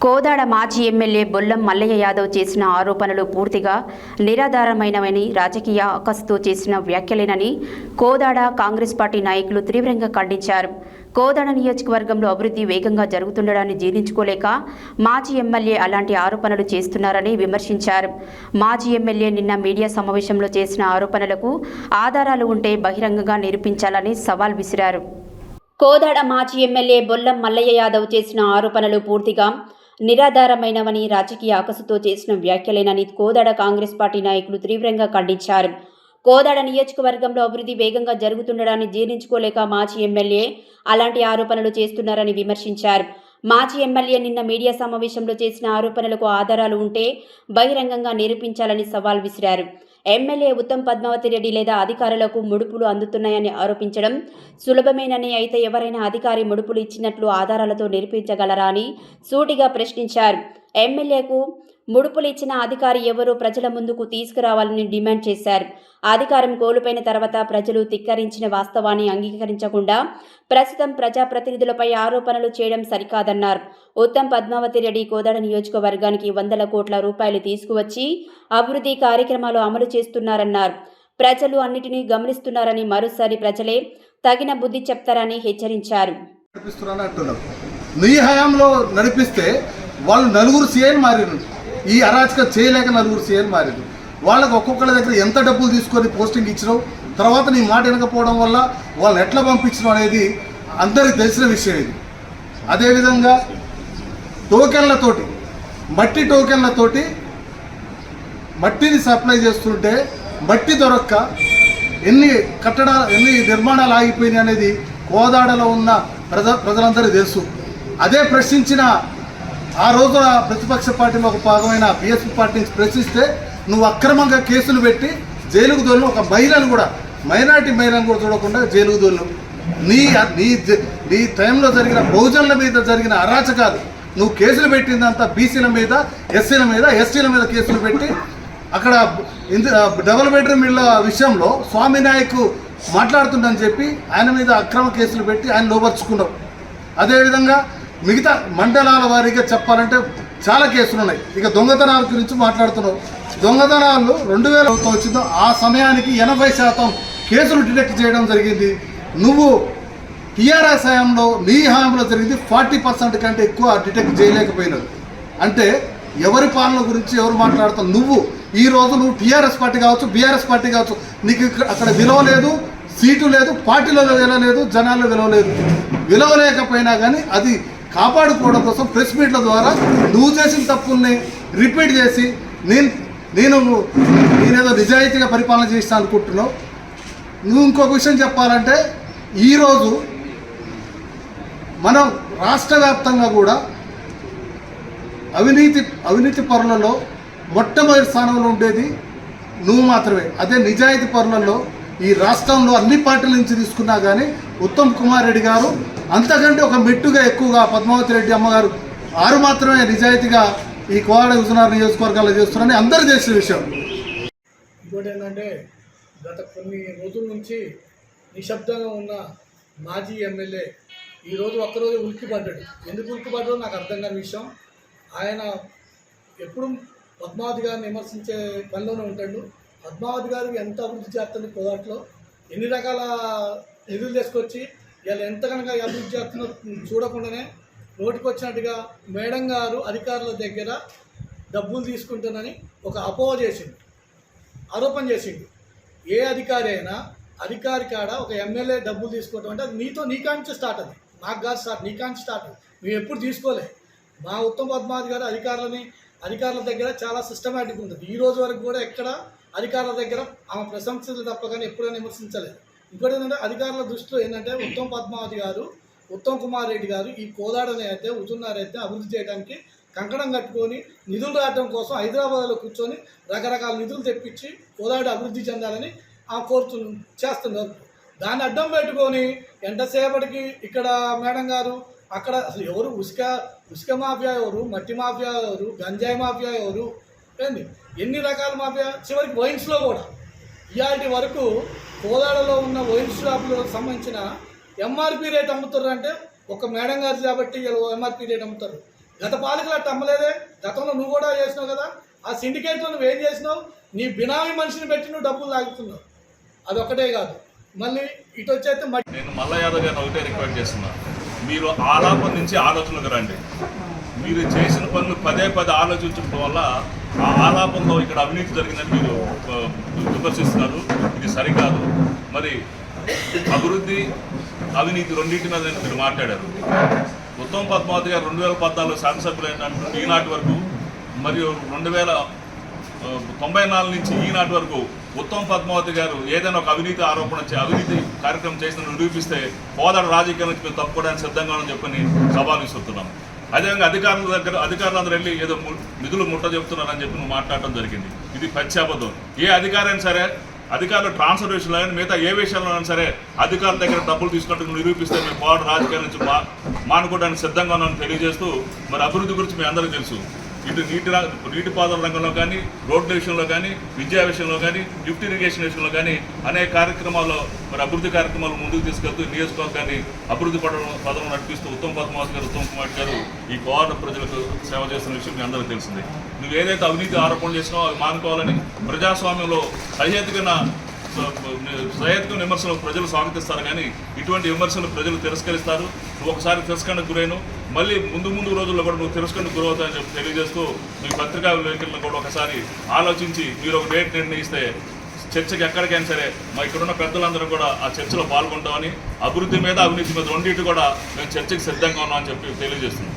కోదాడ మాజీ ఎమ్మెల్యే బొల్లం మల్లయ్య యాదవ్ చేసిన ఆరోపణలు పూర్తిగా నిరాధారమైనవని, రాజకీయ అకస్తో చేసిన వ్యాఖ్యలేనని కోదాడ కాంగ్రెస్ పార్టీ నాయకులు తీవ్రంగా ఖండించారు. కోదాడ నియోజకవర్గంలో అభివృద్ధి వేగంగా జరుగుతుండడాన్ని జీర్ణించుకోలేక మాజీ ఎమ్మెల్యే అలాంటి ఆరోపణలు చేస్తున్నారని విమర్శించారు. మాజీ ఎమ్మెల్యే నిన్న మీడియా సమావేశంలో చేసిన ఆరోపణలకు ఆధారాలు ఉంటే బహిరంగంగా నిరూపించాలని సవాల్ విసిరారు. కోదాడ మాజీ ఎమ్మెల్యే బొల్లం మల్లయ్య యాదవ్ చేసిన ఆరోపణలు పూర్తిగా నిరాధారమైనవని, రాజకీయ అకసుతో చేసిన వ్యాఖ్యలేనని కోదాడ కాంగ్రెస్ పార్టీ నాయకులు తీవ్రంగా ఖండించారు. కోదాడ నియోజకవర్గంలో అభివృద్ధి వేగంగా జరుగుతుండడాన్ని జీర్ణించుకోలేక మాజీ ఎమ్మెల్యే అలాంటి ఆరోపణలు చేస్తున్నారని విమర్శించారు. మాజీ ఎమ్మెల్యే నిన్న మీడియా సమావేశంలో చేసిన ఆరోపణలకు ఆధారాలు ఉంటే బహిరంగంగా నిరూపించాలని సవాల్ విసిరారు. ఎమ్మెల్యే ఉత్తమ్ పద్మావతి రెడ్డి లేదా అధికారులకు ముడుపులు అందుతున్నాయని ఆరోపించడం సులభమేనని, అయితే ఎవరైనా అధికారి ముడుపులు ఇచ్చినట్లు ఆధారాలతో నిరూపించగలరా అని సూటిగా ప్రశ్నించారు. ఎమ్మెల్యేకు ముడుపులు ఇచ్చిన అధికారి ఎవరో ప్రజల ముందుకు తీసుకురావాలని డిమాండ్ చేశారు. అధికారం కోల్పోయిన తర్వాత ప్రజలు ధిక్కరించిన వాస్తవాన్ని అంగీకరించకుండా ప్రస్తుతం ప్రజాప్రతినిధులపై ఆరోపణలు చేయడం సరికాదన్నారు. ఉత్తమ్ పద్మావతి రెడ్డి కోదాడ నియోజకవర్గానికి 100 కోట్ల రూపాయలు తీసుకువచ్చి అభివృద్ధి కార్యక్రమాలు అమలు చేస్తున్నారన్నారు. ప్రజలు అన్నిటినీ గమనిస్తున్నారని, మరోసారి ప్రజలే తగిన బుద్ధి చెప్తారని హెచ్చరించారు. నీ హయాంలో నడిపిస్తే వాళ్ళు 4 సీఎం మారిరు. ఈ అరాచకం చేయలేక 4 సీఎం మారిరు. వాళ్ళకు ఒక్కొక్కళ్ళ దగ్గర ఎంత డబ్బులు తీసుకొని పోస్టింగ్ ఇచ్చినావు, తర్వాత నీ మాట వినకపోవడం వల్ల వాళ్ళని ఎట్లా పంపించడం అనేది అందరికీ తెలిసిన విషయం. ఇది అదేవిధంగా టోకెన్లతోటి, మట్టి టోకెన్లతోటి మట్టిని సప్లై చేస్తుంటే మట్టి దొరక్క ఎన్ని నిర్మాణాలు ఆగిపోయినాయి అనేది కోదాడలో ఉన్న ప్రజలందరికీ తెలుసు. అదే ప్రశ్నించిన ఆ రోజు ప్రతిపక్ష పార్టీలో ఒక భాగమైన బీఎస్పీ పార్టీని ప్రశ్నిస్తే నువ్వు అక్రమంగా కేసులు పెట్టి జైలుకు దోలిన ఒక మహిళను కూడా, మైనార్టీ మహిళను కూడా చూడకుండా జైలుకు దోలిన నీ టైంలో జరిగిన బహుజనుల మీద జరిగిన అరాచకాలు నువ్వు కేసులు పెట్టిందంతా బీసీల మీద, ఎస్సీల మీద, ఎస్టీల మీద కేసులు పెట్టి అక్కడ డబుల్ బెడ్రూమ్ ఇళ్ళ విషయంలో స్వామి నాయక్ మాట్లాడుతుందని చెప్పి ఆయన మీద అక్రమ కేసులు పెట్టి ఆయన లోపరుచుకున్నావు. అదేవిధంగా మిగతా మండలాల వారీగా చెప్పాలంటే చాలా కేసులు ఉన్నాయి. ఇక దొంగతనాల గురించి మాట్లాడుతున్నావు. దొంగతనాలు 2000 వచ్చిందో ఆ సమయానికి 80% కేసులు డిటెక్ట్ చేయడం జరిగింది. నువ్వు టీఆర్ఎస్ హయాంలో, నీ హయాంలో జరిగింది 40% కంటే ఎక్కువ డిటెక్ట్ చేయలేకపోయినావు. అంటే ఎవరి పాలన గురించి ఎవరు మాట్లాడుతావు? నువ్వు టీఆర్ఎస్ పార్టీ కావచ్చు, బీఆర్ఎస్ పార్టీ కావచ్చు, నీకు అక్కడ విలువ లేదు, సీటు లేదు, పార్టీలో విలువ లేదు, జనాల్లో విలువ లేదు. విలువ లేకపోయినా కానీ అది కాపాడుకోవడం కోసం ప్రెస్ మీట్ల ద్వారా నువ్వు చేసిన తప్పుల్ని రిపీట్ చేసి నేనేదో నిజాయితీగా పరిపాలన చేస్తాను అనుకుంటున్నావు. నువ్వు ఇంకొక విషయం చెప్పాలంటే ఈరోజు మనం రాష్ట్ర వ్యాప్తంగా కూడా అవినీతి పరులలో మొట్టమొదటి స్థానంలో ఉండేది నువ్వు మాత్రమే. అదే నిజాయితీ పరులలో ఈ రాష్ట్రంలో అన్ని పార్టీల నుంచి తీసుకున్నా కానీ ఉత్తమ్ కుమార్ రెడ్డి గారు అంతకంటే ఒక మెట్టుగా ఎక్కువగా పద్మావతి రెడ్డి అమ్మగారు మాత్రమే నిజాయితీగా ఈ కోదాడ హుజూర్నగర్ నియోజకవర్గాల్లో చేస్తున్నారని అందరూ చేసిన విషయం. ఇంకోటి ఏంటంటే గత కొన్ని రోజుల నుంచి నిశ్శబ్దంగా ఉన్న మాజీ ఎమ్మెల్యే ఈరోజు ఒక్కరోజు ఉలిక్కిపడ్డాడు. ఎందుకు ఉలిక్కిపడ్డాడో నాకు అర్థం కాని విషయం. ఆయన ఎప్పుడు పద్మావతి గారిని విమర్శించే పనిలోనే ఉంటాడు. పద్మావతి గారు ఎంత అభివృద్ధి చేస్తుంది, కోదాట్లో ఎన్ని రకాల నిధులు తీసుకొచ్చి వీళ్ళు ఎంత కనుక అభివృద్ధి చేస్తుందో చూడకుండానే నోటికొచ్చినట్టుగా మేడం గారు అధికారుల దగ్గర డబ్బులు తీసుకుంటానని ఒక ఆరోపణ చేసిండు. ఏ అధికారి అయినా అధికారి కాడ ఒక ఎమ్మెల్యే డబ్బులు తీసుకోవటం అంటే అది నీకాంచి స్టార్ట్, అది నాకు కాదు స్టార్ట్, నీకాంచి స్టార్ట్. మేము ఎప్పుడు తీసుకోలే. మా ఉత్తమ్ పద్మావతి గారు అధికారుల దగ్గర చాలా సిస్టమేటిక్ ఉంటుంది. ఈ రోజు వరకు కూడా ఎక్కడ అధికారుల దగ్గర ఆమె ప్రశంసలు తప్ప కానీ ఎప్పుడైనా విమర్శించలేదు. ఇంకోటి ఏంటంటే అధికారుల దృష్టిలో ఏంటంటే ఉత్తమ్ పద్మావతి గారు, ఉత్తమ్ కుమార్ రెడ్డి గారు ఈ కోదాడని అయితే హుజూర్నగర్ అయితే అభివృద్ధి చేయడానికి కంకణం కట్టుకొని నిధులు రావడం కోసం హైదరాబాద్లో కూర్చొని రకరకాల నిధులు తెప్పించి కోదాడ అభివృద్ధి చెందాలని చేస్తున్నారు. దాన్ని అడ్డం పెట్టుకొని ఎంతసేపటికి ఇక్కడ మేడం గారు అక్కడ అసలు ఎవరు ఉసుక మాఫియా ఎవరు, మట్టి మాఫియా ఎవరు, గంజాయి మాఫియా ఎవరు, ఏంది ఎన్ని రకాల మాఫియా, చివరికి వైన్స్లో కూడా ఇవాటి వరకు కోదాడలో ఉన్న వైన్ షాపులకు సంబంధించిన ఎంఆర్పి రేట్ అమ్ముతారు. అంటే ఒక మేడం గారు కాబట్టి ఎంఆర్పి రేట్ అమ్ముతారు. గత పాలకులు అట్ట అమ్మలేదే. గతంలో నువ్వు కూడా చేసినావు కదా. ఆ సిండికేట్లో నువ్వు ఏం చేసినావు? నీ బినామీ మనిషిని పెట్టి నువ్వు డబ్బులు లాగుతున్నావు. అదొక్కటే కాదు, మళ్ళీ ఇటు వచ్చేస్తే నేను మల్ల యాదవ్ గారిని ఒకటే రిక్వెస్ట్ చేస్తున్నా, మీరు ఆలాపన నుంచి ఆలోచనలకు రండి. మీరు చేసిన పనులు పదే ఆలోచించడం వల్ల ఆ ఆలాపంలో ఇక్కడ అవినీతి జరిగిందని మీరు విమర్శిస్తున్నారు. ఇది సరికాదు. మరి అభివృద్ధి అవినీతి రెండింటి మీద మీరు మాట్లాడారు. ఉత్తమ్ పద్మావతి గారు 2014 శాసనసభ్యులైనటువంటి ఈనాటి వరకు, మరియు 1994 నుంచి ఈనాటి వరకు ఉత్తమ్ పద్మావతి గారు ఏదైనా ఒక అవినీతి ఆరోపణ అవినీతి కార్యక్రమం చేసిన నిరూపిస్తే కోదాడ రాజకీయాల నుంచి మేము తప్పుకోవడానికి సిద్ధంగా అని చెప్పని సవాలు ఇస్తున్నాం. అదేవిధంగా అధికారులందరూ వెళ్ళి ఏదో నిధులు ముట్ట చెప్తున్నారని చెప్పి నువ్వు మాట్లాడటం జరిగింది. ఇది పచ్చాబద్ధం. ఏ అధికారైనా సరే, అధికారులు ట్రాన్స్ఫర్ విషయంలో కానీ మిగతా ఏ విషయంలో అయినా సరే అధికారుల దగ్గర డబ్బులు తీసుకున్నట్టు నిరూపిస్తే మేము కోదాడ రాజకీయాల నుంచి మానుకోవడానికి సిద్ధంగా ఉన్నామని తెలియజేస్తూ, మరి అభివృద్ధి గురించి మీ అందరికీ తెలుసు. ఇటు నీటిపారుదల రంగంలో కానీ, రోడ్ల విషయంలో కానీ, విద్యా విషయంలో కానీ, లిఫ్ట్ ఇరిగేషన్ విషయంలో కానీ అనేక కార్యక్రమాల్లో మరి అభివృద్ధి కార్యక్రమాలు ముందుకు తీసుకెళ్తూ నియోజకవర్గాన్ని అభివృద్ధి పదం నడిపిస్తూ ఉత్తమ్ పద్మావతి గారు, ఉత్తమ్ కుమార్ గారు ఈ కోదాడ ప్రజలకు సేవ చేస్తున్న విషయం మీ అందరికీ తెలిసిందే. నువ్వు ఏదైతే అవినీతి ఆరోపణలు చేసినావో అవి మానుకోవాలని ప్రజాస్వామ్యంలో సహేతుకమైన విమర్శలు ప్రజలు స్వాగతిస్తారు, కానీ ఇటువంటి విమర్శలు ప్రజలు తిరస్కరిస్తారు. నువ్వు ఒకసారి తిరస్కరణకు గురైను, మళ్ళీ ముందు రోజుల్లో కూడా నువ్వు తిరస్కరణకు గురవుతాయని చెప్పి తెలియజేస్తూ, మీ పత్రికా విలేకరులను కూడా ఒకసారి ఆలోచించి మీరు ఒక డేట్ నిర్ణయిస్తే చర్చకి ఎక్కడికైనా సరే మా ఇక్కడున్న పెద్దలందరూ కూడా ఆ చర్చలో పాల్గొంటామని, అభివృద్ధి మీద అవినీతి మీద రెండింటి కూడా మేము చర్చకి సిద్ధంగా ఉన్నామని చెప్పి తెలియజేస్తున్నాం.